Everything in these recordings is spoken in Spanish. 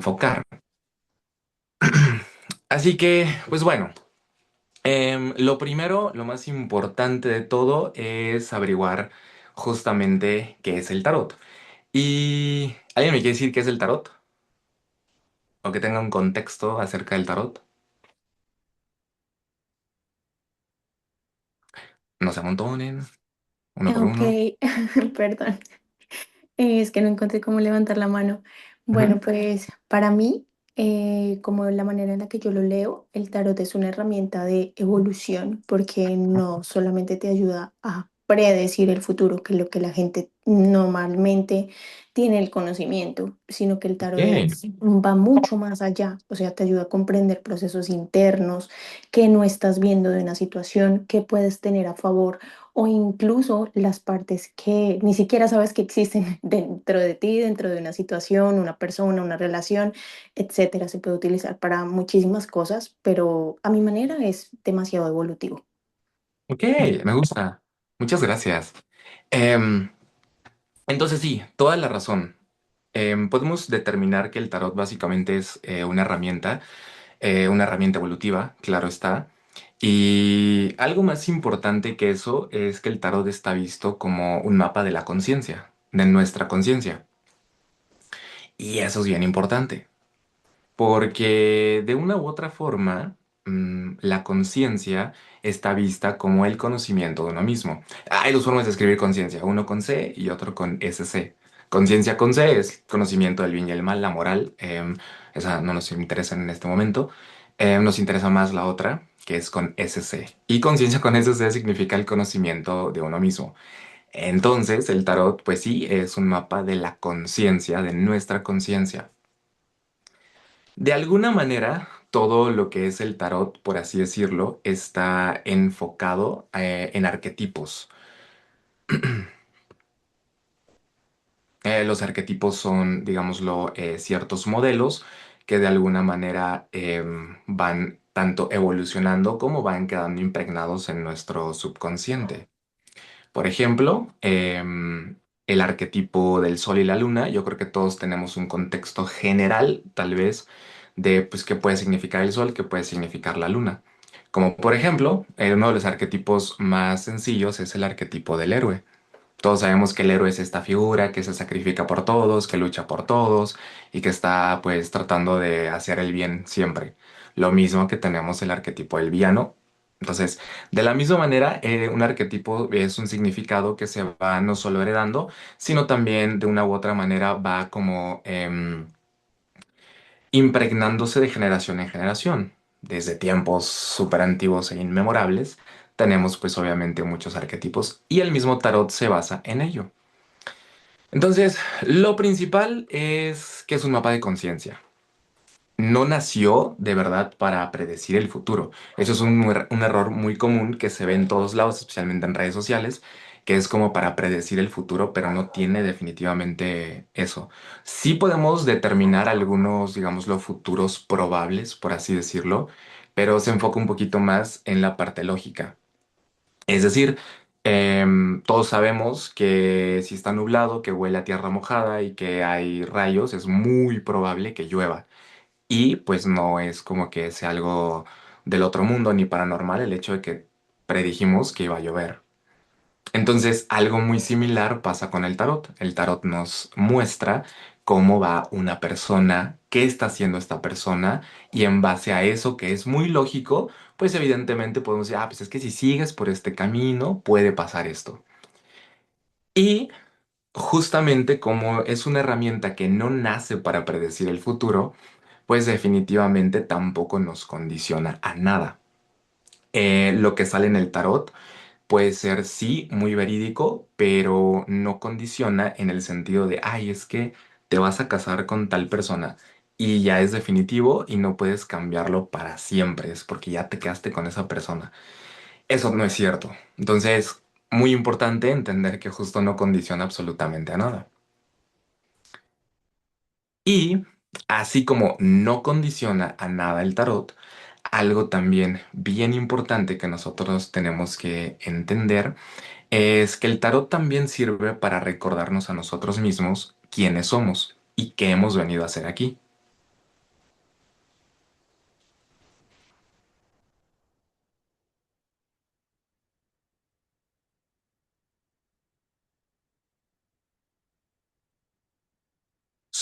enfocar. Así que, pues bueno, lo primero, lo más importante de todo es averiguar justamente qué es el tarot. ¿Y alguien me quiere decir qué es el tarot? ¿O que tenga un contexto acerca del tarot? No se amontonen, uno por Ok, uno. perdón, es que no encontré cómo levantar la mano. Ujú. Bueno, pues para mí, como la manera en la que yo lo leo, el tarot es una herramienta de evolución porque no solamente te ayuda a predecir el futuro, que es lo que la gente normalmente tiene el conocimiento, sino que el tarot Ok, va mucho más allá, o sea, te ayuda a comprender procesos internos que no estás viendo de una situación que puedes tener a favor o incluso las partes que ni siquiera sabes que existen dentro de ti, dentro de una situación, una persona, una relación, etcétera. Se puede utilizar para muchísimas cosas, pero a mi manera es demasiado evolutivo. ok, me gusta. Muchas gracias. Em, entonces sí, toda la razón. Podemos determinar que el tarot básicamente es una herramienta evolutiva, claro está. Y algo más importante que eso es que el tarot está visto como un mapa de la conciencia, de nuestra conciencia. Y eso es bien importante, porque de una u otra forma, la conciencia está vista como el conocimiento de uno mismo. Hay dos formas de escribir conciencia, uno con C y otro con SC. Conciencia con C es conocimiento del bien y el mal, la moral. Esa no nos interesa en este momento. Nos interesa más la otra, que es con SC. Y conciencia con SC significa el conocimiento de uno mismo. Entonces, el tarot, pues sí, es un mapa de la conciencia, de nuestra conciencia. De alguna manera, todo lo que es el tarot, por así decirlo, está enfocado en arquetipos. Los arquetipos son, digámoslo, ciertos modelos que de alguna manera van tanto evolucionando como van quedando impregnados en nuestro subconsciente. Por ejemplo, el arquetipo del sol y la luna, yo creo que todos tenemos un contexto general, tal vez, de pues, qué puede significar el sol, qué puede significar la luna. Como por ejemplo, uno de los arquetipos más sencillos es el arquetipo del héroe. Todos sabemos que el héroe es esta figura que se sacrifica por todos, que lucha por todos y que está pues tratando de hacer el bien siempre. Lo mismo que tenemos el arquetipo del villano. Entonces, de la misma manera, un arquetipo es un significado que se va no solo heredando, sino también de una u otra manera va como impregnándose de generación en generación. Desde tiempos súper antiguos e inmemorables, tenemos pues obviamente muchos arquetipos y el mismo tarot se basa en ello. Entonces, lo principal es que es un mapa de conciencia. No nació de verdad para predecir el futuro. Eso es un error muy común que se ve en todos lados, especialmente en redes sociales, que es como para predecir el futuro, pero no tiene definitivamente eso. Sí podemos determinar algunos, digamos, los futuros probables, por así decirlo, pero se enfoca un poquito más en la parte lógica. Es decir, todos sabemos que si está nublado, que huele a tierra mojada y que hay rayos, es muy probable que llueva. Y pues no es como que sea algo del otro mundo ni paranormal el hecho de que predijimos que iba a llover. Entonces, algo muy similar pasa con el tarot. El tarot nos muestra cómo va una persona, qué está haciendo esta persona, y en base a eso, que es muy lógico, pues evidentemente podemos decir, ah, pues es que si sigues por este camino, puede pasar esto. Y justamente como es una herramienta que no nace para predecir el futuro, pues definitivamente tampoco nos condiciona a nada. Lo que sale en el tarot puede ser sí muy verídico, pero no condiciona en el sentido de, ay, es que te vas a casar con tal persona y ya es definitivo y no puedes cambiarlo para siempre, es porque ya te quedaste con esa persona. Eso no es cierto. Entonces, muy importante entender que justo no condiciona absolutamente a nada. Y así como no condiciona a nada el tarot, algo también bien importante que nosotros tenemos que entender es que el tarot también sirve para recordarnos a nosotros mismos quiénes somos y qué hemos venido a hacer aquí.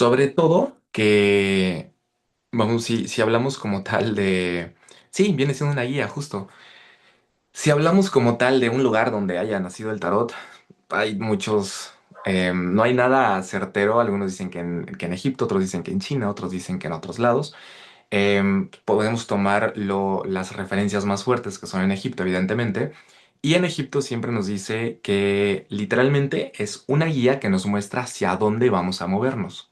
Sobre todo que, vamos, si hablamos como tal de... Sí, viene siendo una guía, justo. Si hablamos como tal de un lugar donde haya nacido el tarot, hay muchos... no hay nada certero. Algunos dicen que en Egipto, otros dicen que en China, otros dicen que en otros lados. Podemos tomar las referencias más fuertes que son en Egipto, evidentemente. Y en Egipto siempre nos dice que literalmente es una guía que nos muestra hacia dónde vamos a movernos.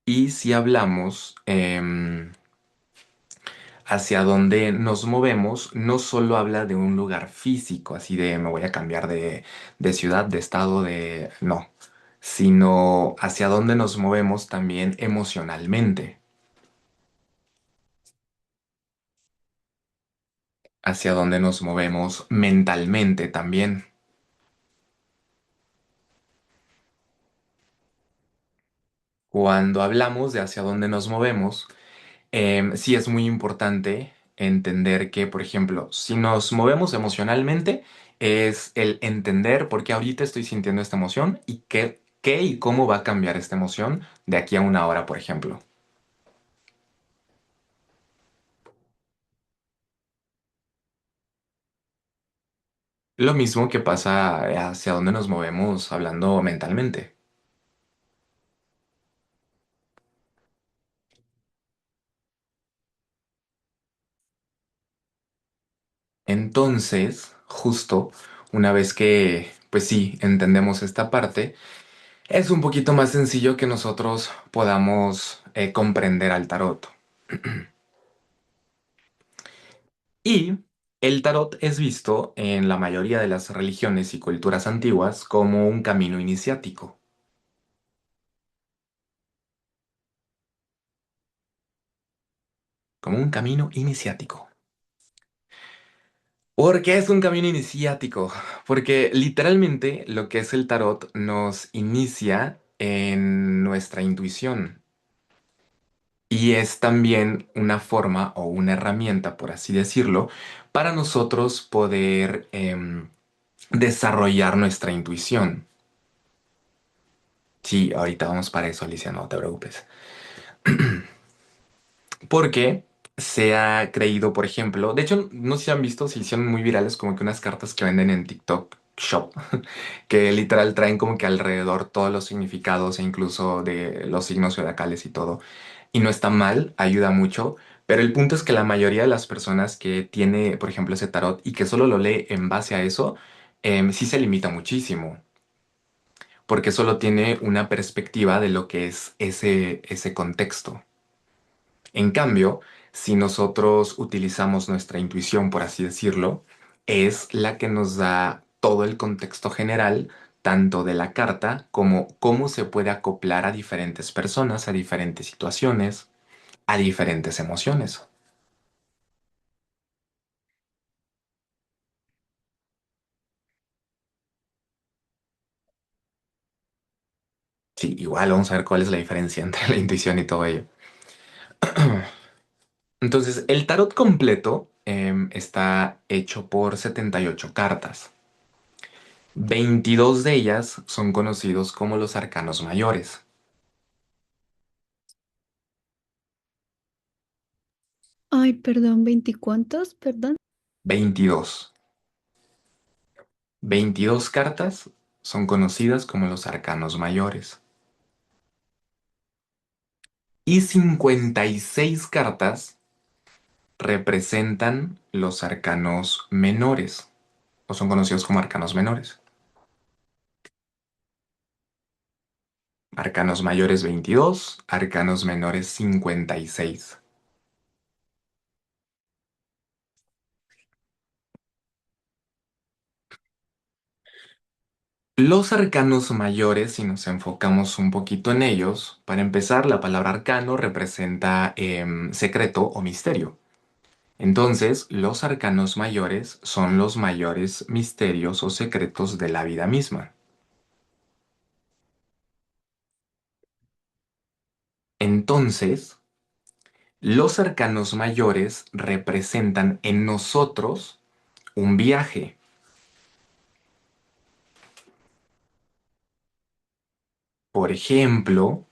Y si hablamos hacia dónde nos movemos, no solo habla de un lugar físico, así de me voy a cambiar de ciudad, de estado, de... No, sino hacia dónde nos movemos también emocionalmente, hacia dónde nos movemos mentalmente también. Cuando hablamos de hacia dónde nos movemos, sí es muy importante entender que, por ejemplo, si nos movemos emocionalmente, es el entender por qué ahorita estoy sintiendo esta emoción y qué y cómo va a cambiar esta emoción de aquí a una hora, por ejemplo. Lo mismo que pasa hacia dónde nos movemos hablando mentalmente. Entonces, justo una vez que, pues sí, entendemos esta parte, es un poquito más sencillo que nosotros podamos comprender al tarot. Y el tarot es visto en la mayoría de las religiones y culturas antiguas como un camino iniciático, como un camino iniciático. ¿Por qué es un camino iniciático? Porque literalmente lo que es el tarot nos inicia en nuestra intuición y es también una forma o una herramienta, por así decirlo, para nosotros poder desarrollar nuestra intuición. Sí, ahorita vamos para eso, Alicia, no te preocupes. Porque se ha creído, por ejemplo, de hecho, no sé si han visto, se hicieron muy virales como que unas cartas que venden en TikTok Shop, que literal traen como que alrededor todos los significados e incluso de los signos zodiacales y todo. Y no está mal, ayuda mucho, pero el punto es que la mayoría de las personas que tiene, por ejemplo, ese tarot y que solo lo lee en base a eso, sí se limita muchísimo, porque solo tiene una perspectiva de lo que es ese contexto. En cambio, si nosotros utilizamos nuestra intuición, por así decirlo, es la que nos da todo el contexto general, tanto de la carta como cómo se puede acoplar a diferentes personas, a diferentes situaciones, a diferentes emociones. Sí, igual vamos a ver cuál es la diferencia entre la intuición y todo ello. Entonces, el tarot completo está hecho por 78 cartas. 22 de ellas son conocidos como los arcanos mayores. Ay, perdón, ¿veinticuántos? Perdón. 22. 22 cartas son conocidas como los arcanos mayores. Y 56 cartas representan los arcanos menores, o son conocidos como arcanos menores. Arcanos mayores 22, arcanos menores 56. Los arcanos mayores, si nos enfocamos un poquito en ellos, para empezar, la palabra arcano representa secreto o misterio. Entonces, los arcanos mayores son los mayores misterios o secretos de la vida misma. Entonces, los arcanos mayores representan en nosotros un viaje. Por ejemplo,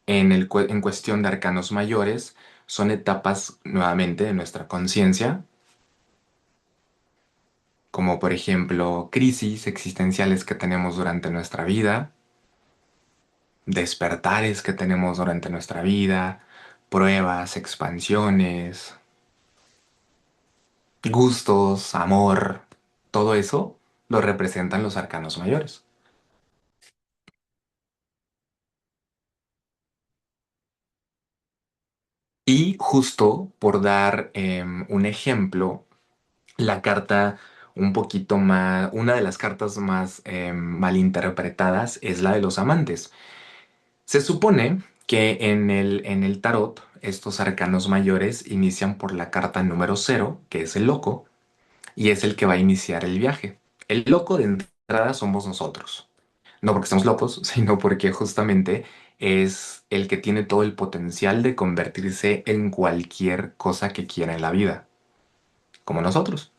en cuestión de arcanos mayores, son etapas nuevamente de nuestra conciencia, como por ejemplo crisis existenciales que tenemos durante nuestra vida, despertares que tenemos durante nuestra vida, pruebas, expansiones, gustos, amor, todo eso lo representan los arcanos mayores. Y justo por dar un ejemplo, la carta un poquito más, una de las cartas más malinterpretadas es la de los amantes. Se supone que en el tarot estos arcanos mayores inician por la carta número cero, que es el loco, y es el que va a iniciar el viaje. El loco de entrada somos nosotros. No porque estemos locos, sino porque justamente es el que tiene todo el potencial de convertirse en cualquier cosa que quiera en la vida, como nosotros.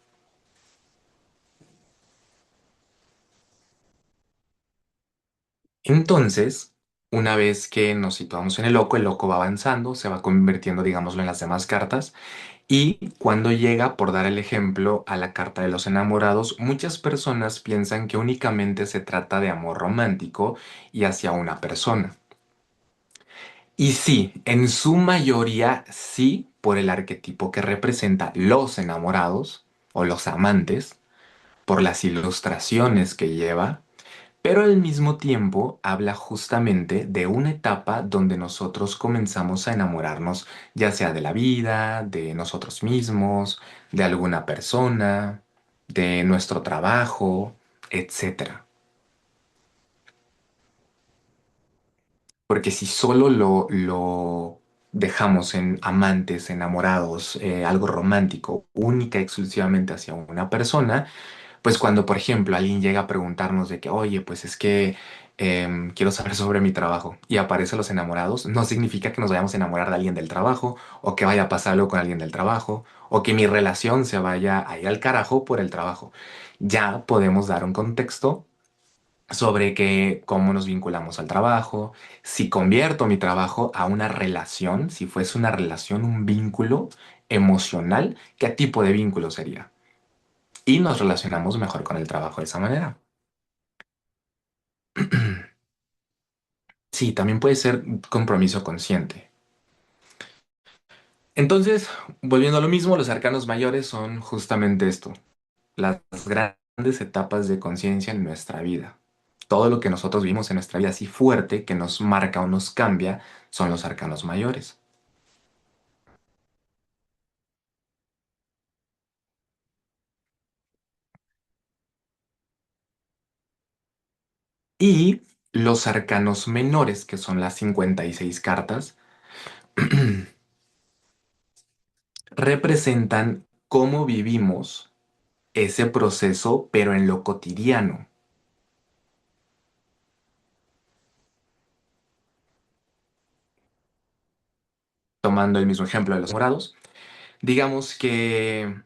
Entonces, una vez que nos situamos en el loco va avanzando, se va convirtiendo, digámoslo, en las demás cartas. Y cuando llega, por dar el ejemplo, a la carta de los enamorados, muchas personas piensan que únicamente se trata de amor romántico y hacia una persona. Y sí, en su mayoría sí, por el arquetipo que representa los enamorados o los amantes, por las ilustraciones que lleva, pero al mismo tiempo habla justamente de una etapa donde nosotros comenzamos a enamorarnos, ya sea de la vida, de nosotros mismos, de alguna persona, de nuestro trabajo, etcétera. Porque si solo lo dejamos en amantes, enamorados, algo romántico, única y exclusivamente hacia una persona, pues cuando, por ejemplo, alguien llega a preguntarnos de que, oye, pues es que quiero saber sobre mi trabajo y aparecen los enamorados, no significa que nos vayamos a enamorar de alguien del trabajo o que vaya a pasar algo con alguien del trabajo o que mi relación se vaya a ir al carajo por el trabajo. Ya podemos dar un contexto sobre que cómo nos vinculamos al trabajo, si convierto mi trabajo a una relación, si fuese una relación, un vínculo emocional, ¿qué tipo de vínculo sería? Y nos relacionamos mejor con el trabajo de esa manera. Sí, también puede ser un compromiso consciente. Entonces, volviendo a lo mismo, los arcanos mayores son justamente esto, las grandes etapas de conciencia en nuestra vida. Todo lo que nosotros vivimos en nuestra vida así fuerte, que nos marca o nos cambia, son los arcanos mayores. Y los arcanos menores, que son las 56 cartas, representan cómo vivimos ese proceso, pero en lo cotidiano. Tomando el mismo ejemplo de los morados, digamos que,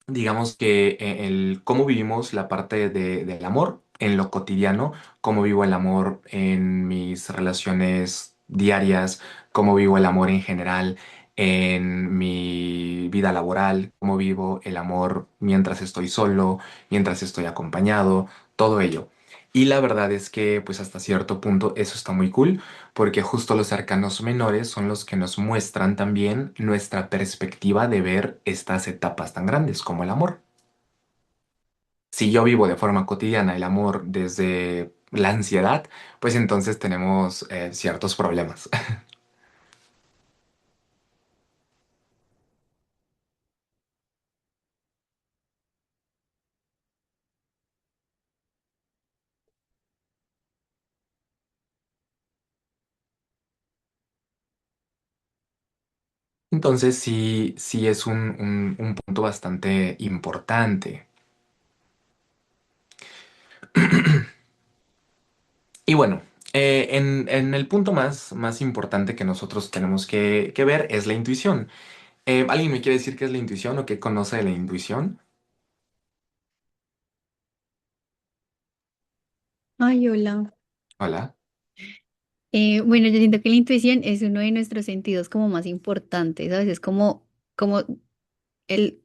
digamos que el cómo vivimos la parte del amor en lo cotidiano, cómo vivo el amor en mis relaciones diarias, cómo vivo el amor en general en mi vida laboral, cómo vivo el amor mientras estoy solo, mientras estoy acompañado, todo ello. Y la verdad es que pues hasta cierto punto eso está muy cool porque justo los arcanos menores son los que nos muestran también nuestra perspectiva de ver estas etapas tan grandes como el amor. Si yo vivo de forma cotidiana el amor desde la ansiedad, pues entonces tenemos ciertos problemas. Entonces sí, sí es un punto bastante importante. Y bueno, en el punto más importante que nosotros tenemos que ver es la intuición. ¿Alguien me quiere decir qué es la intuición o qué conoce de la intuición? Ay, hola. Hola. Bueno, yo siento que la intuición es uno de nuestros sentidos como más importantes, ¿sabes? Es como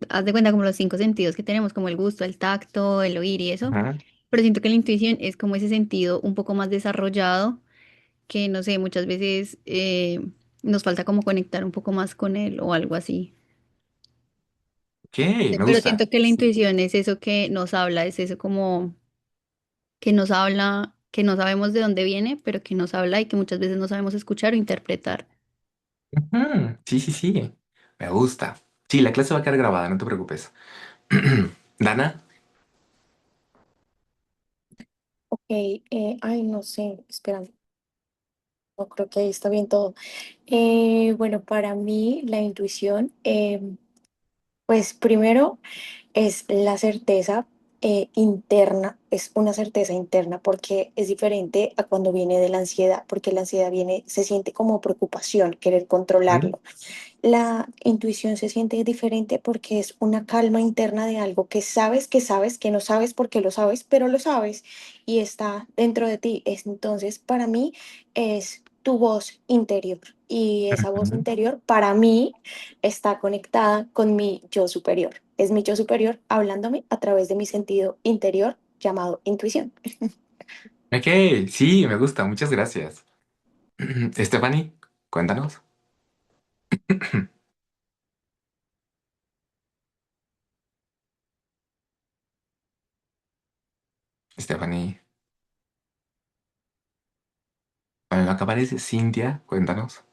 haz de cuenta como los cinco sentidos que tenemos, como el gusto, el tacto, el oír y eso. Ujú. Pero siento que la intuición es como ese sentido un poco más desarrollado, que no sé, muchas veces nos falta como conectar un poco más con él o algo así. Ok, Sí, me pero gusta. siento que la Sí. intuición es eso que nos habla, es eso como que nos habla, que no sabemos de dónde viene, pero que nos habla y que muchas veces no sabemos escuchar o interpretar. Ujú, sí, sí, sí. Me gusta. Sí, la clase va a quedar grabada, no te preocupes. Dana. Ok, ay, no sé, espera, no creo que ahí está bien todo. Bueno, para mí la intuición, pues primero es la certeza interna, es una certeza interna porque es diferente a cuando viene de la ansiedad, porque la ansiedad viene, se siente como preocupación, querer Ujú, controlarlo. La intuición se siente diferente porque es una calma interna de algo que no sabes por qué lo sabes, pero lo sabes y está dentro de ti. Entonces, para mí es tu voz interior y esa voz ujú. interior para mí está conectada con mi yo superior. Es mi yo superior hablándome a través de mi sentido interior llamado intuición. Ok, sí, me gusta, muchas gracias. Stephanie, cuéntanos. Stephanie, bueno, acá aparece Cintia, cuéntanos.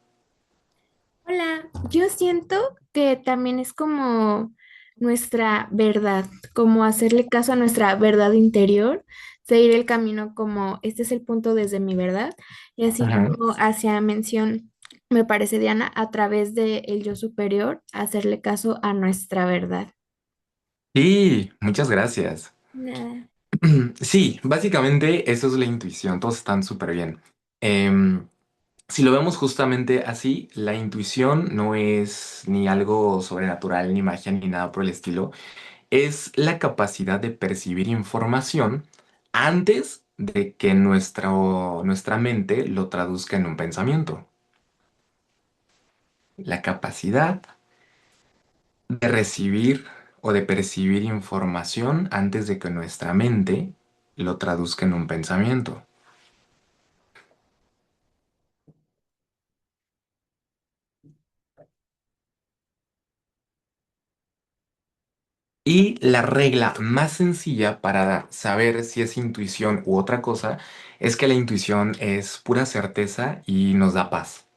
Hola, yo siento que también es como nuestra verdad, como hacerle caso a nuestra verdad interior, seguir el camino como este es el punto desde mi verdad, y así Ujú. como hacía mención, me parece Diana, a través de el yo superior, hacerle caso a nuestra verdad. Sí, muchas gracias. Nada. Sí, básicamente eso es la intuición, todos están súper bien. Em, si lo vemos justamente así, la intuición no es ni algo sobrenatural, ni magia, ni nada por el estilo. Es la capacidad de percibir información antes de que nuestra mente lo traduzca en un pensamiento. La capacidad de recibir o de percibir información antes de que nuestra mente lo traduzca en un pensamiento. Y la regla más sencilla para saber si es intuición u otra cosa es que la intuición es pura certeza y nos da paz.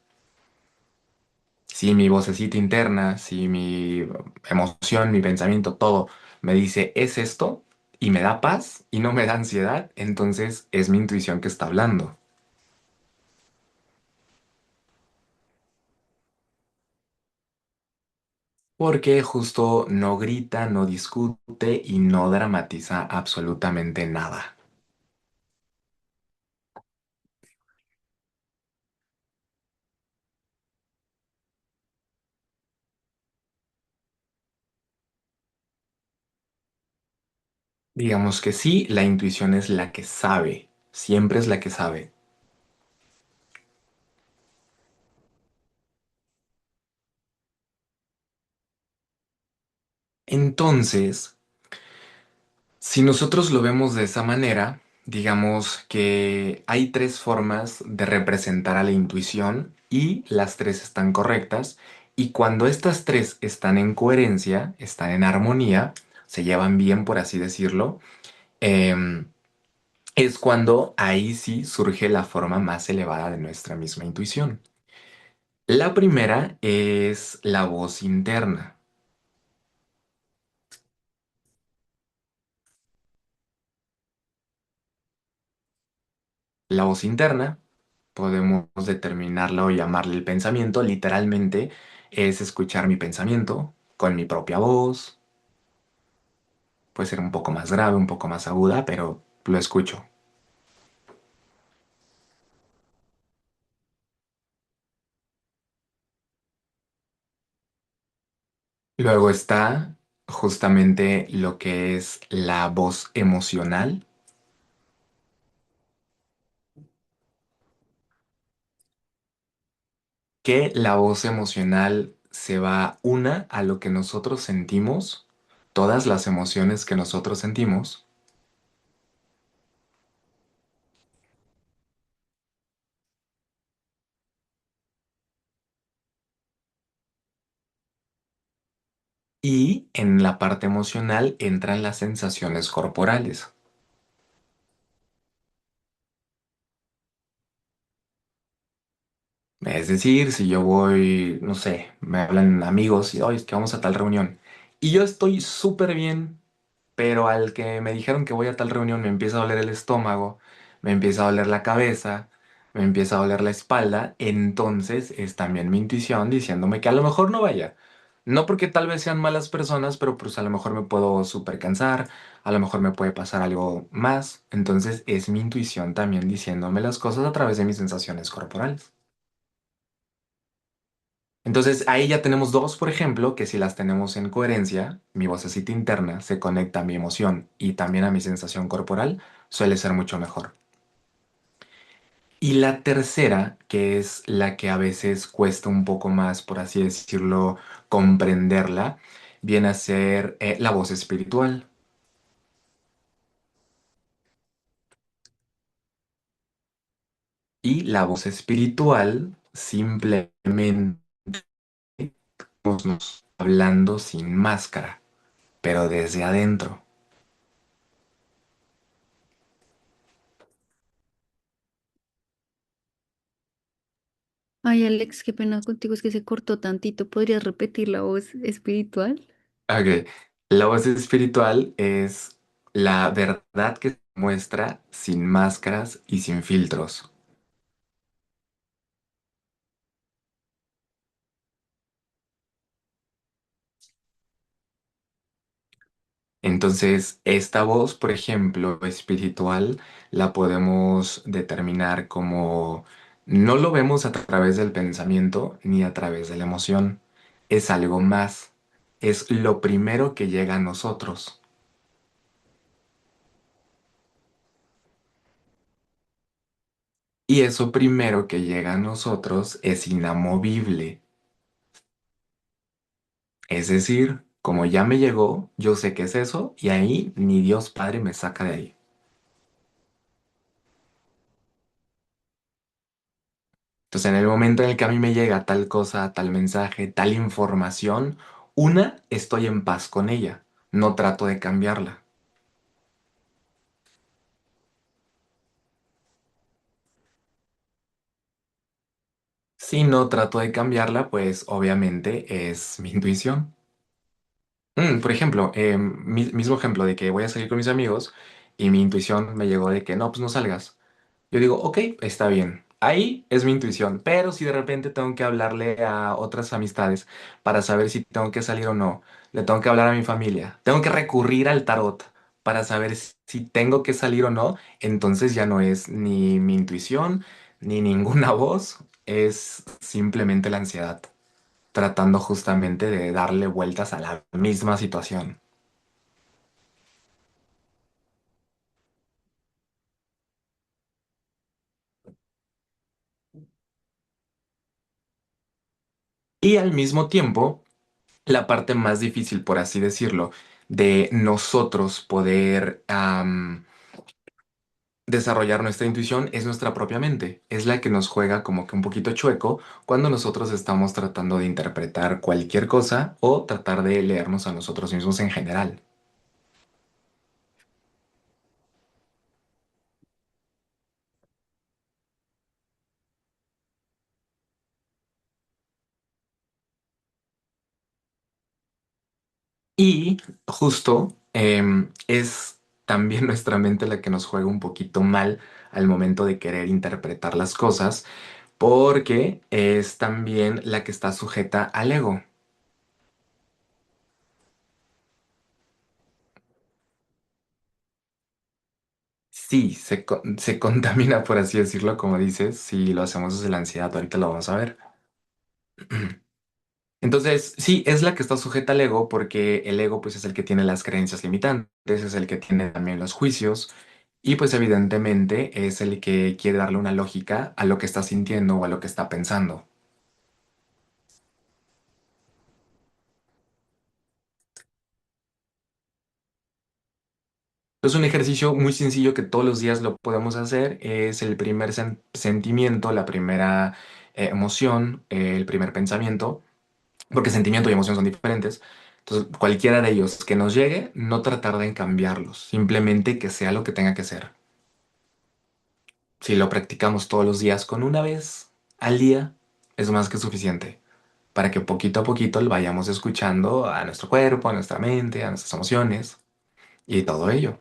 Si mi vocecita interna, si mi emoción, mi pensamiento, todo me dice es esto y me da paz y no me da ansiedad, entonces es mi intuición que está hablando. Porque justo no grita, no discute y no dramatiza absolutamente nada. Digamos que sí, la intuición es la que sabe, siempre es la que sabe. Entonces, si nosotros lo vemos de esa manera, digamos que hay tres formas de representar a la intuición y las tres están correctas. Y cuando estas tres están en coherencia, están en armonía, se llevan bien, por así decirlo, em, es cuando ahí sí surge la forma más elevada de nuestra misma intuición. La primera es la voz interna. La voz interna podemos determinarla o llamarle el pensamiento. Literalmente es escuchar mi pensamiento con mi propia voz. Puede ser un poco más grave, un poco más aguda, pero lo escucho. Luego está justamente lo que es la voz emocional, que la voz emocional se va una a lo que nosotros sentimos, todas las emociones que nosotros sentimos, y en la parte emocional entran las sensaciones corporales. Es decir, si yo voy, no sé, me hablan amigos y, oye, es que vamos a tal reunión, y yo estoy súper bien, pero al que me dijeron que voy a tal reunión me empieza a doler el estómago, me empieza a doler la cabeza, me empieza a doler la espalda, entonces es también mi intuición diciéndome que a lo mejor no vaya. No porque tal vez sean malas personas, pero pues a lo mejor me puedo súper cansar, a lo mejor me puede pasar algo más, entonces es mi intuición también diciéndome las cosas a través de mis sensaciones corporales. Entonces ahí ya tenemos dos, por ejemplo, que si las tenemos en coherencia, mi vocecita interna se conecta a mi emoción y también a mi sensación corporal, suele ser mucho mejor. Y la tercera, que es la que a veces cuesta un poco más, por así decirlo, comprenderla, viene a ser la voz espiritual. Y la voz espiritual simplemente nos hablando sin máscara, pero desde adentro. Ay, Alex, qué pena contigo, es que se cortó tantito. ¿Podrías repetir la voz espiritual? Ok, la voz espiritual es la verdad que se muestra sin máscaras y sin filtros. Entonces, esta voz, por ejemplo, espiritual, la podemos determinar como no lo vemos a través del pensamiento ni a través de la emoción. Es algo más. Es lo primero que llega a nosotros. Y eso primero que llega a nosotros es inamovible. Es decir, como ya me llegó, yo sé qué es eso y ahí ni Dios Padre me saca de ahí. Entonces, en el momento en el que a mí me llega tal cosa, tal mensaje, tal información, una, estoy en paz con ella, no trato de cambiarla. Si no trato de cambiarla, pues obviamente es mi intuición. Por ejemplo, mismo ejemplo de que voy a salir con mis amigos y mi intuición me llegó de que no, pues no salgas. Yo digo, ok, está bien. Ahí es mi intuición, pero si de repente tengo que hablarle a otras amistades para saber si tengo que salir o no, le tengo que hablar a mi familia, tengo que recurrir al tarot para saber si tengo que salir o no, entonces ya no es ni mi intuición ni ninguna voz, es simplemente la ansiedad, tratando justamente de darle vueltas a la misma situación. Y al mismo tiempo, la parte más difícil, por así decirlo, de nosotros poder desarrollar nuestra intuición es nuestra propia mente. Es la que nos juega como que un poquito chueco cuando nosotros estamos tratando de interpretar cualquier cosa o tratar de leernos a nosotros mismos en general. Y justo es también nuestra mente la que nos juega un poquito mal al momento de querer interpretar las cosas, porque es también la que está sujeta al ego. Sí, se contamina, por así decirlo, como dices, si lo hacemos desde la ansiedad, ahorita lo vamos a ver. Entonces, sí, es la que está sujeta al ego porque el ego pues es el que tiene las creencias limitantes, es el que tiene también los juicios y pues evidentemente es el que quiere darle una lógica a lo que está sintiendo o a lo que está pensando. Es un ejercicio muy sencillo que todos los días lo podemos hacer. Es el primer sentimiento, la primera emoción, el primer pensamiento, porque sentimiento y emoción son diferentes. Entonces, cualquiera de ellos que nos llegue, no tratar de cambiarlos, simplemente que sea lo que tenga que ser. Si lo practicamos todos los días con una vez al día, es más que suficiente para que poquito a poquito lo vayamos escuchando a nuestro cuerpo, a nuestra mente, a nuestras emociones y todo ello.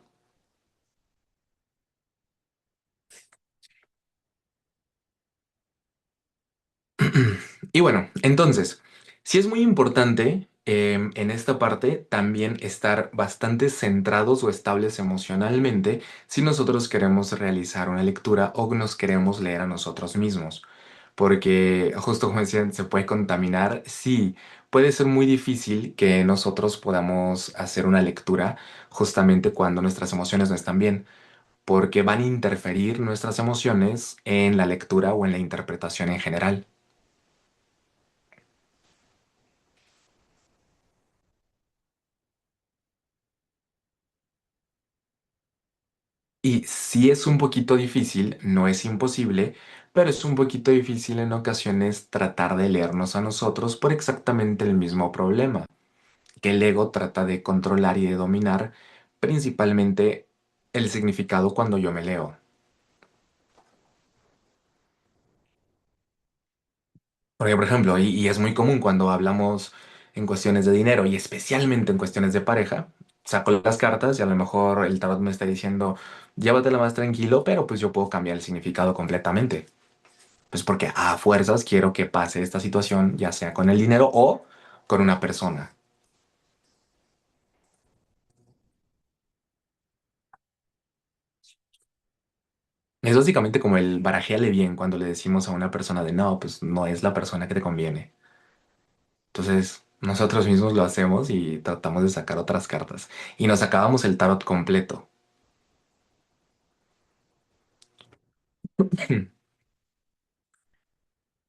Y bueno, entonces, sí es muy importante en esta parte también estar bastante centrados o estables emocionalmente si nosotros queremos realizar una lectura o nos queremos leer a nosotros mismos. Porque justo como decían, se puede contaminar. Sí, puede ser muy difícil que nosotros podamos hacer una lectura justamente cuando nuestras emociones no están bien, porque van a interferir nuestras emociones en la lectura o en la interpretación en general. Y sí es un poquito difícil, no es imposible, pero es un poquito difícil en ocasiones tratar de leernos a nosotros por exactamente el mismo problema, que el ego trata de controlar y de dominar principalmente el significado cuando yo me leo. Porque, por ejemplo, y es muy común cuando hablamos en cuestiones de dinero y especialmente en cuestiones de pareja, saco las cartas y a lo mejor el tarot me está diciendo, llévatela más tranquilo, pero pues yo puedo cambiar el significado completamente. Pues porque a fuerzas quiero que pase esta situación, ya sea con el dinero o con una persona. Es básicamente como el barajéale bien cuando le decimos a una persona de no, pues no es la persona que te conviene. Entonces, nosotros mismos lo hacemos y tratamos de sacar otras cartas. Y nos acabamos el tarot completo.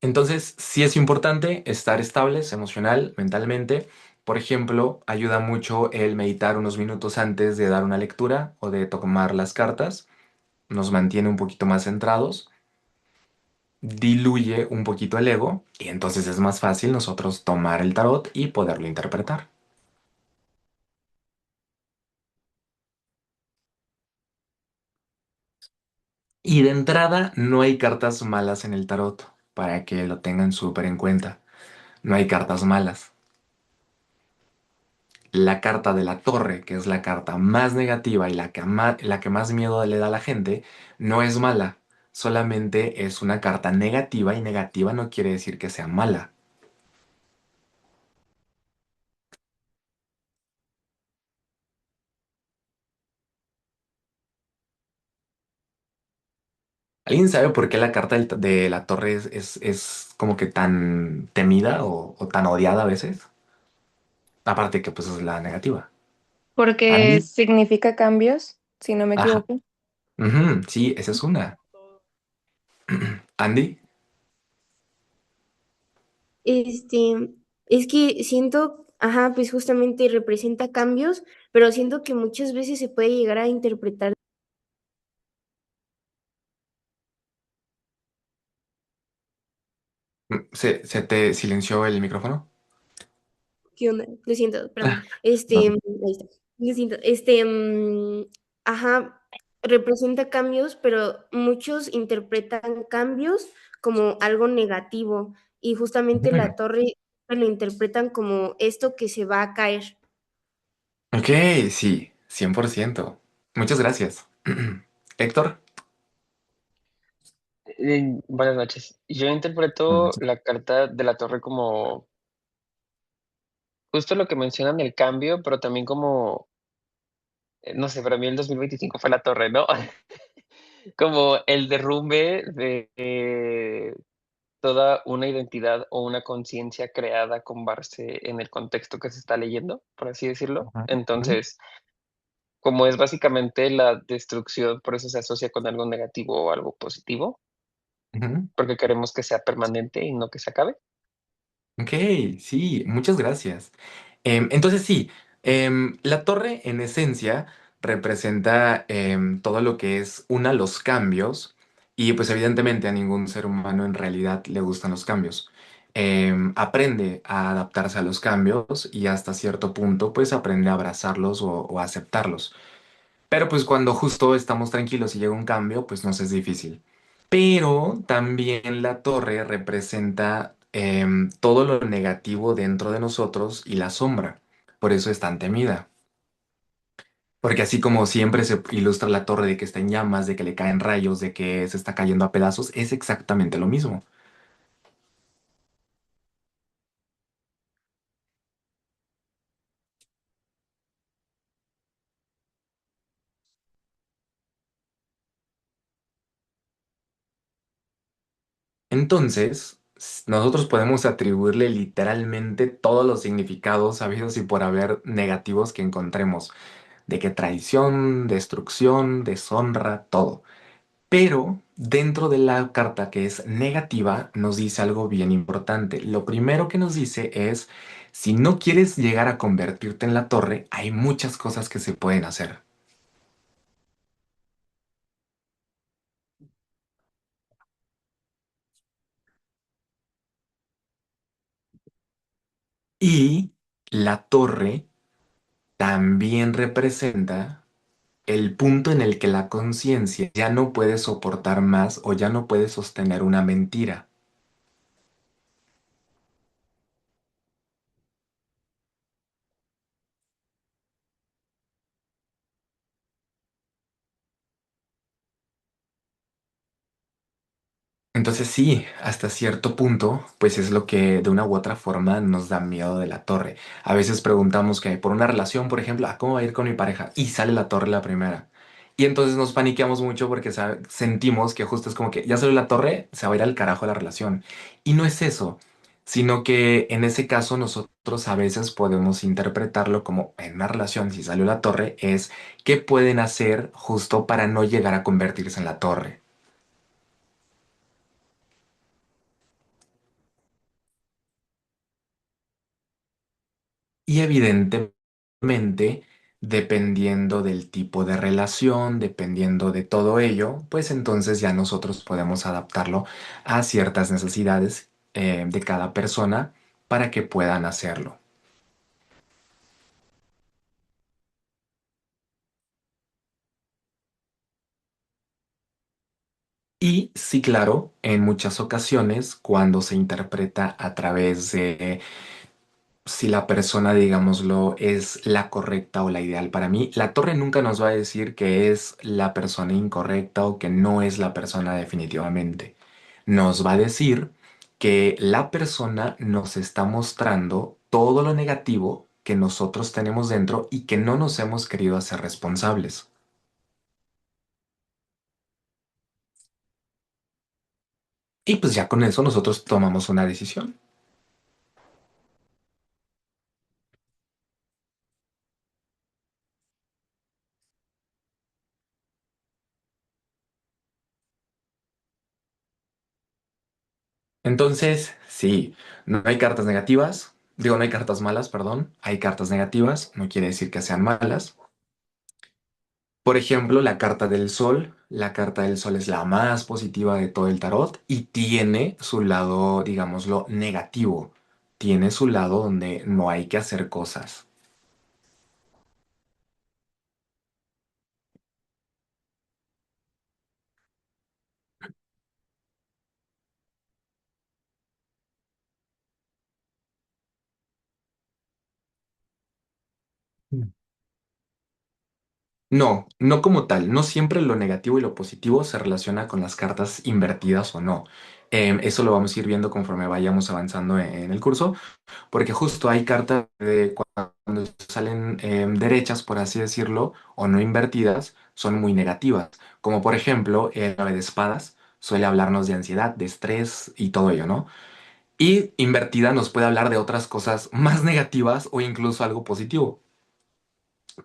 Entonces, sí es importante estar estables emocional, mentalmente. Por ejemplo, ayuda mucho el meditar unos minutos antes de dar una lectura o de tomar las cartas. Nos mantiene un poquito más centrados, diluye un poquito el ego y entonces es más fácil nosotros tomar el tarot y poderlo interpretar. Y de entrada, no hay cartas malas en el tarot, para que lo tengan súper en cuenta. No hay cartas malas. La carta de la torre, que es la carta más negativa y la que más miedo le da a la gente, no es mala. Solamente es una carta negativa y negativa no quiere decir que sea mala. ¿Alguien sabe por qué la carta de la torre es como que tan temida o tan odiada a veces? Aparte que pues es la negativa. Porque Andy. significa cambios, si no me Ajá. equivoco. Ujú, sí, esa es una. Andy. Este, es que siento, ajá, pues justamente representa cambios, pero siento que muchas veces se puede llegar a interpretar. ¿Se te silenció el micrófono? ¿Qué onda? Lo siento, perdón. No. Ahí está. Lo siento. Ajá, representa cambios, pero muchos interpretan cambios como algo negativo y justamente Ujú. la torre lo interpretan como esto que se va a caer. Ok, sí, 100%. Muchas gracias. Héctor. Buenas noches. Yo interpreto la carta de la torre como justo lo que mencionan el cambio, pero también como, no sé, para mí el 2025 fue la torre, ¿no? Como el derrumbe toda una identidad o una conciencia creada con base en el contexto que se está leyendo, por así decirlo. Ajá, ujú, Entonces, como es básicamente la destrucción, por eso se asocia con algo negativo o algo positivo, ujú. porque queremos que sea permanente y no que se acabe. Ok, sí, muchas gracias. Entonces sí, la torre en esencia representa todo lo que es una, los cambios y pues evidentemente a ningún ser humano en realidad le gustan los cambios. Aprende a adaptarse a los cambios y hasta cierto punto pues aprende a abrazarlos o a aceptarlos. Pero pues cuando justo estamos tranquilos y llega un cambio, pues nos es difícil. Pero también la torre representa todo lo negativo dentro de nosotros y la sombra. Por eso es tan temida. Porque así como siempre se ilustra la torre de que está en llamas, de que le caen rayos, de que se está cayendo a pedazos, es exactamente lo mismo. Entonces, nosotros podemos atribuirle literalmente todos los significados habidos y por haber negativos que encontremos. De que traición, destrucción, deshonra, todo. Pero dentro de la carta que es negativa nos dice algo bien importante. Lo primero que nos dice es, si no quieres llegar a convertirte en la torre, hay muchas cosas que se pueden hacer. Y la torre también representa el punto en el que la conciencia ya no puede soportar más o ya no puede sostener una mentira. Entonces sí, hasta cierto punto, pues es lo que de una u otra forma nos da miedo de la torre. A veces preguntamos que por una relación, por ejemplo, ¿cómo va a ir con mi pareja? Y sale la torre la primera. Y entonces nos paniqueamos mucho porque sentimos que justo es como que ya salió la torre, se va a ir al carajo la relación. Y no es eso, sino que en ese caso nosotros a veces podemos interpretarlo como en una relación, si salió la torre, es qué pueden hacer justo para no llegar a convertirse en la torre. Y evidentemente, dependiendo del tipo de relación, dependiendo de todo ello, pues entonces ya nosotros podemos adaptarlo a ciertas necesidades de cada persona para que puedan hacerlo. Y sí, claro, en muchas ocasiones, cuando se interpreta a través de si la persona, digámoslo, es la correcta o la ideal para mí. La torre nunca nos va a decir que es la persona incorrecta o que no es la persona definitivamente. Nos va a decir que la persona nos está mostrando todo lo negativo que nosotros tenemos dentro y que no nos hemos querido hacer responsables. Y pues ya con eso nosotros tomamos una decisión. Entonces, sí, no hay cartas negativas, digo, no hay cartas malas, perdón, hay cartas negativas, no quiere decir que sean malas. Por ejemplo, la carta del sol, la carta del sol es la más positiva de todo el tarot y tiene su lado, digámoslo, negativo, tiene su lado donde no hay que hacer cosas. No, no como tal, no siempre lo negativo y lo positivo se relaciona con las cartas invertidas o no. Eso lo vamos a ir viendo conforme vayamos avanzando en el curso. Porque justo hay cartas de cuando salen derechas, por así decirlo, o no invertidas, son muy negativas. Como por ejemplo el ave de espadas suele hablarnos de ansiedad, de estrés y todo ello, ¿no? Y invertida nos puede hablar de otras cosas más negativas o incluso algo positivo,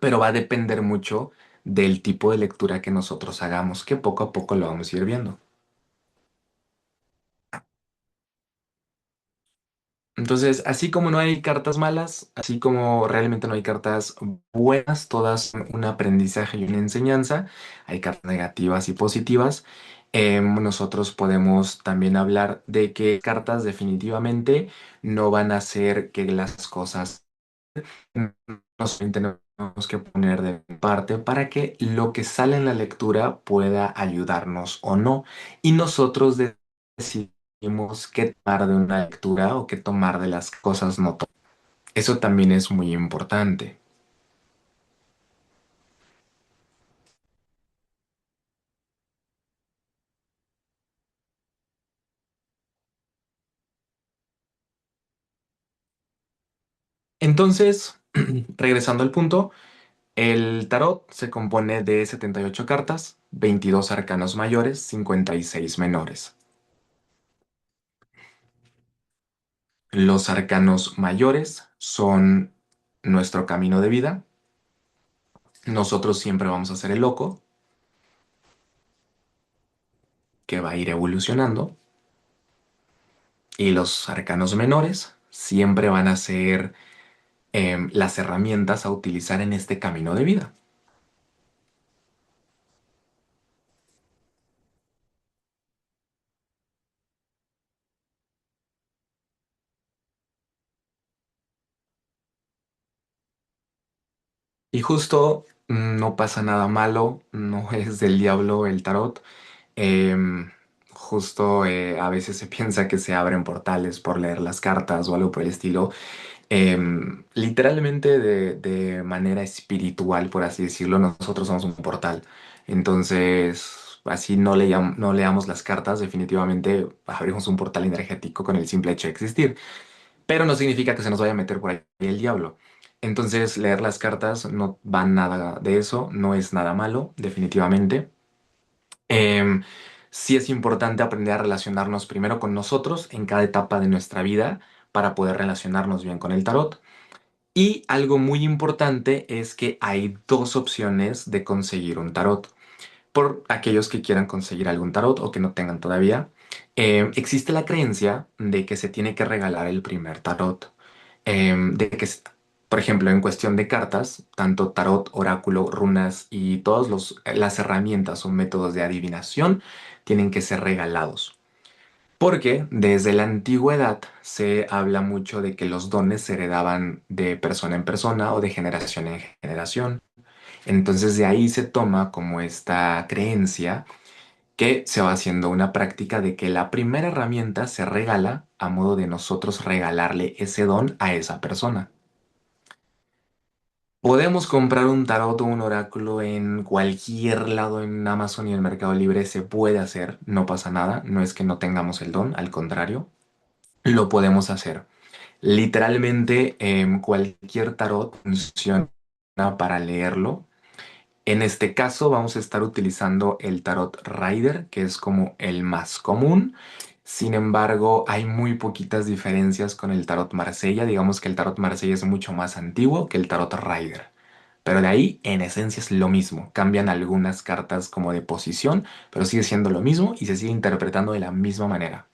pero va a depender mucho del tipo de lectura que nosotros hagamos, que poco a poco lo vamos a ir viendo. Entonces, así como no hay cartas malas, así como realmente no hay cartas buenas, todas son un aprendizaje y una enseñanza, hay cartas negativas y positivas. Nosotros podemos también hablar de que cartas definitivamente no van a hacer que las cosas nos tenemos que poner de parte para que lo que sale en la lectura pueda ayudarnos o no. Y nosotros decidimos qué tomar de una lectura o qué tomar de las cosas no. Eso también es muy importante. Entonces, regresando al punto, el tarot se compone de 78 cartas, 22 arcanos mayores, 56 menores. Los arcanos mayores son nuestro camino de vida. Nosotros siempre vamos a ser el loco, que va a ir evolucionando. Y los arcanos menores siempre van a ser las herramientas a utilizar en este camino de vida. Y justo no pasa nada malo, no es del diablo el tarot. Em, Justo a veces se piensa que se abren portales por leer las cartas o algo por el estilo. Literalmente de manera espiritual, por así decirlo, nosotros somos un portal. Entonces, así no leamos las cartas, definitivamente abrimos un portal energético con el simple hecho de existir. Pero no significa que se nos vaya a meter por ahí el diablo. Entonces, leer las cartas no va nada de eso, no es nada malo, definitivamente. Em, sí es importante aprender a relacionarnos primero con nosotros en cada etapa de nuestra vida para poder relacionarnos bien con el tarot. Y algo muy importante es que hay dos opciones de conseguir un tarot. Por aquellos que quieran conseguir algún tarot o que no tengan todavía, existe la creencia de que se tiene que regalar el primer tarot. De que, por ejemplo, en cuestión de cartas, tanto tarot, oráculo, runas y todas las herramientas o métodos de adivinación tienen que ser regalados. Porque desde la antigüedad se habla mucho de que los dones se heredaban de persona en persona o de generación en generación. Entonces de ahí se toma como esta creencia que se va haciendo una práctica de que la primera herramienta se regala a modo de nosotros regalarle ese don a esa persona. Podemos comprar un tarot o un oráculo en cualquier lado en Amazon y en Mercado Libre, se puede hacer, no pasa nada, no es que no tengamos el don, al contrario, lo podemos hacer. Literalmente, cualquier tarot funciona para leerlo. En este caso vamos a estar utilizando el tarot Rider, que es como el más común. Sin embargo, hay muy poquitas diferencias con el tarot Marsella. Digamos que el tarot Marsella es mucho más antiguo que el tarot Rider. Pero de ahí, en esencia, es lo mismo. Cambian algunas cartas como de posición, pero sigue siendo lo mismo y se sigue interpretando de la misma manera.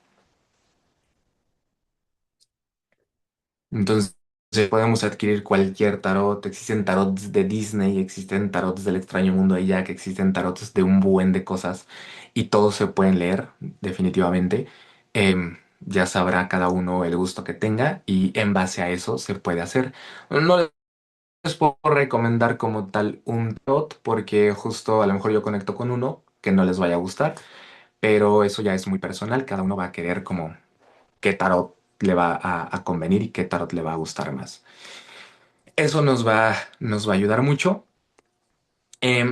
Entonces, podemos adquirir cualquier tarot. Existen tarots de Disney, existen tarots del extraño mundo de Jack, existen tarots de un buen de cosas y todos se pueden leer, definitivamente. Ya sabrá cada uno el gusto que tenga y en base a eso se puede hacer. No les puedo recomendar como tal un tarot porque justo a lo mejor yo conecto con uno que no les vaya a gustar, pero eso ya es muy personal. Cada uno va a querer como qué tarot le va a convenir y qué tarot le va a gustar más. Eso nos va a ayudar mucho.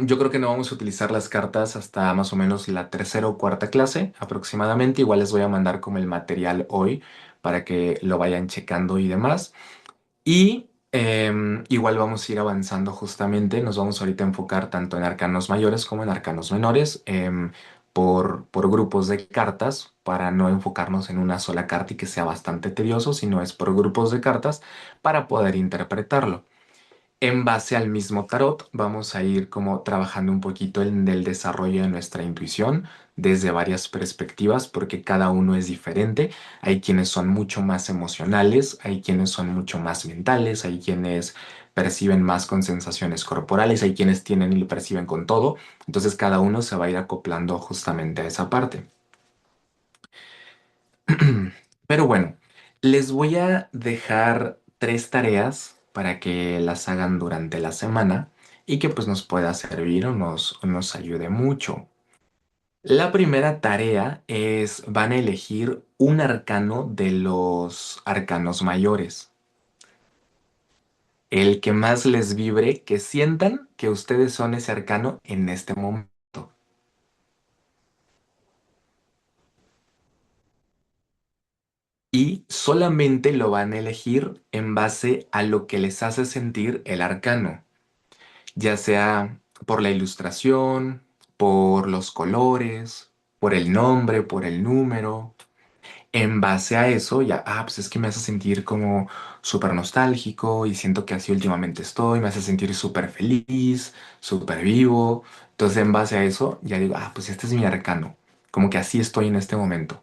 Yo creo que no vamos a utilizar las cartas hasta más o menos la tercera o cuarta clase aproximadamente. Igual les voy a mandar como el material hoy para que lo vayan checando y demás. Y igual vamos a ir avanzando justamente. Nos vamos ahorita a enfocar tanto en arcanos mayores como en arcanos menores. por grupos de cartas para no enfocarnos en una sola carta y que sea bastante tedioso, sino es por grupos de cartas para poder interpretarlo. En base al mismo tarot, vamos a ir como trabajando un poquito en el desarrollo de nuestra intuición desde varias perspectivas, porque cada uno es diferente. Hay quienes son mucho más emocionales, hay quienes son mucho más mentales, hay quienes perciben más con sensaciones corporales, hay quienes tienen y lo perciben con todo. Entonces cada uno se va a ir acoplando justamente a esa parte. Pero bueno, les voy a dejar tres tareas para que las hagan durante la semana y que pues nos pueda servir o nos ayude mucho. La primera tarea es, van a elegir un arcano de los arcanos mayores, el que más les vibre, que sientan que ustedes son ese arcano en este momento. Y solamente lo van a elegir en base a lo que les hace sentir el arcano, ya sea por la ilustración, por los colores, por el nombre, por el número. En base a eso, ya, pues es que me hace sentir como súper nostálgico y siento que así últimamente estoy, me hace sentir súper feliz, súper vivo. Entonces, en base a eso, ya digo, pues este es mi arcano, como que así estoy en este momento.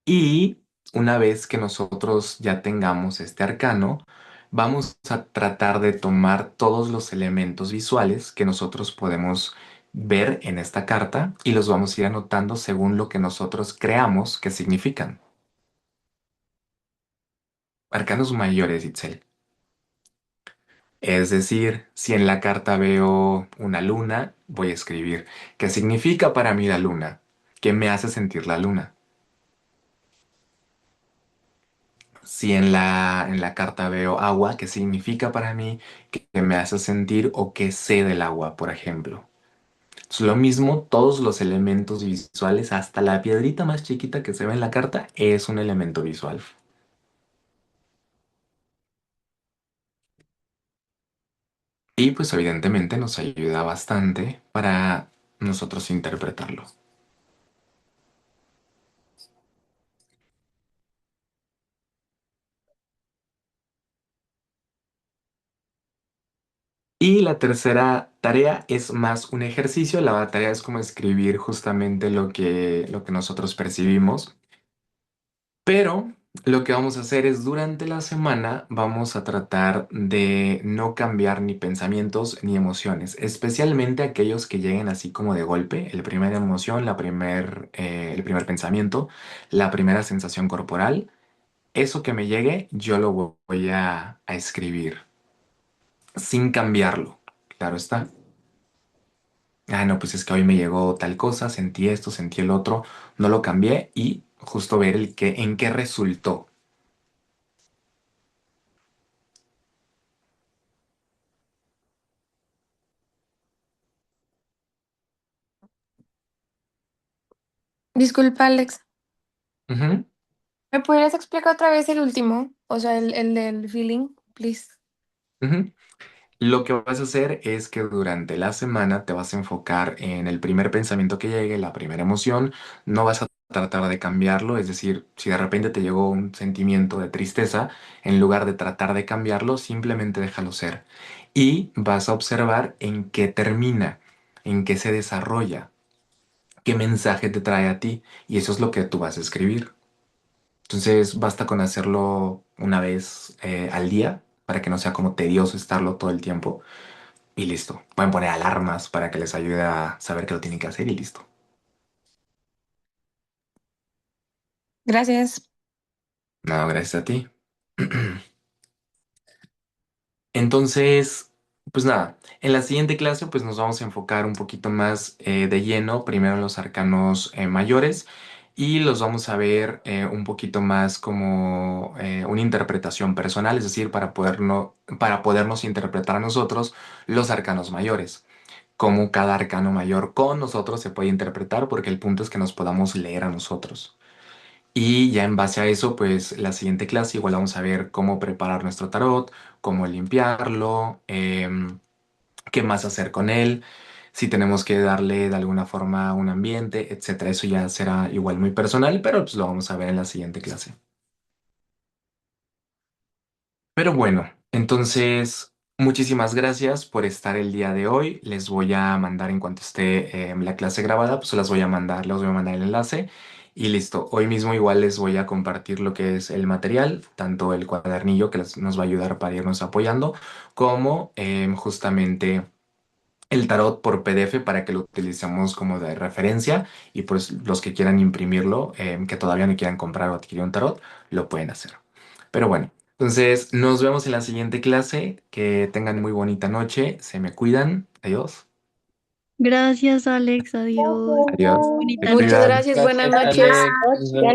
Y una vez que nosotros ya tengamos este arcano, vamos a tratar de tomar todos los elementos visuales que nosotros podemos ver en esta carta y los vamos a ir anotando según lo que nosotros creamos que significan. Arcanos mayores, Itzel. Es decir, si en la carta veo una luna, voy a escribir ¿qué significa para mí la luna? ¿Qué me hace sentir la luna? Si en la carta veo agua, ¿qué significa para mí? ¿Qué me hace sentir o qué sé del agua, por ejemplo? Es lo mismo, todos los elementos visuales, hasta la piedrita más chiquita que se ve en la carta, es un elemento visual. Y pues evidentemente nos ayuda bastante para nosotros interpretarlo. Y la tercera tarea es más un ejercicio. La tarea es como escribir justamente lo que nosotros percibimos. Pero lo que vamos a hacer es durante la semana vamos a tratar de no cambiar ni pensamientos ni emociones, especialmente aquellos que lleguen así como de golpe, la primera emoción, el primer pensamiento, la primera sensación corporal. Eso que me llegue, yo lo voy a escribir sin cambiarlo. Claro está. No, pues es que hoy me llegó tal cosa, sentí esto, sentí el otro, no lo cambié y justo ver en qué resultó. Disculpa, Alex. Ujú, ¿Me podrías explicar otra vez el último? O sea, el del feeling, please. ujú. Lo que vas a hacer es que durante la semana te vas a enfocar en el primer pensamiento que llegue, la primera emoción, no vas a tratar de cambiarlo, es decir, si de repente te llegó un sentimiento de tristeza, en lugar de tratar de cambiarlo, simplemente déjalo ser. Y vas a observar en qué termina, en qué se desarrolla, qué mensaje te trae a ti, y eso es lo que tú vas a escribir. Entonces basta con hacerlo una vez al día para que no sea como tedioso estarlo todo el tiempo y listo. Pueden poner alarmas para que les ayude a saber que lo tienen que hacer y listo. Gracias. No, gracias a ti. Entonces, pues nada, en la siguiente clase pues nos vamos a enfocar un poquito más de lleno, primero en los arcanos mayores y los vamos a ver un poquito más como una interpretación personal, es decir, para podernos interpretar a nosotros los arcanos mayores. Cómo cada arcano mayor con nosotros se puede interpretar, porque el punto es que nos podamos leer a nosotros. Y ya en base a eso, pues la siguiente clase igual vamos a ver cómo preparar nuestro tarot, cómo limpiarlo, qué más hacer con él, si tenemos que darle de alguna forma un ambiente, etcétera. Eso ya será igual muy personal, pero pues lo vamos a ver en la siguiente clase. Pero bueno, entonces muchísimas gracias por estar el día de hoy. Les voy a mandar en cuanto esté la clase grabada, pues les voy a mandar el enlace y listo. Hoy mismo igual les voy a compartir lo que es el material, tanto el cuadernillo que nos va a ayudar para irnos apoyando, como justamente el tarot por PDF para que lo utilicemos como de referencia y pues los que quieran imprimirlo, que todavía no quieran comprar o adquirir un tarot, lo pueden hacer. Pero bueno, entonces nos vemos en la siguiente clase. Que tengan muy bonita noche. Se me cuidan. Adiós. Gracias, Alex. Adiós. Adiós. Se Bonita Muchas noche. cuidan. gracias, buenas Gracias, noches. Alex. Nos vemos.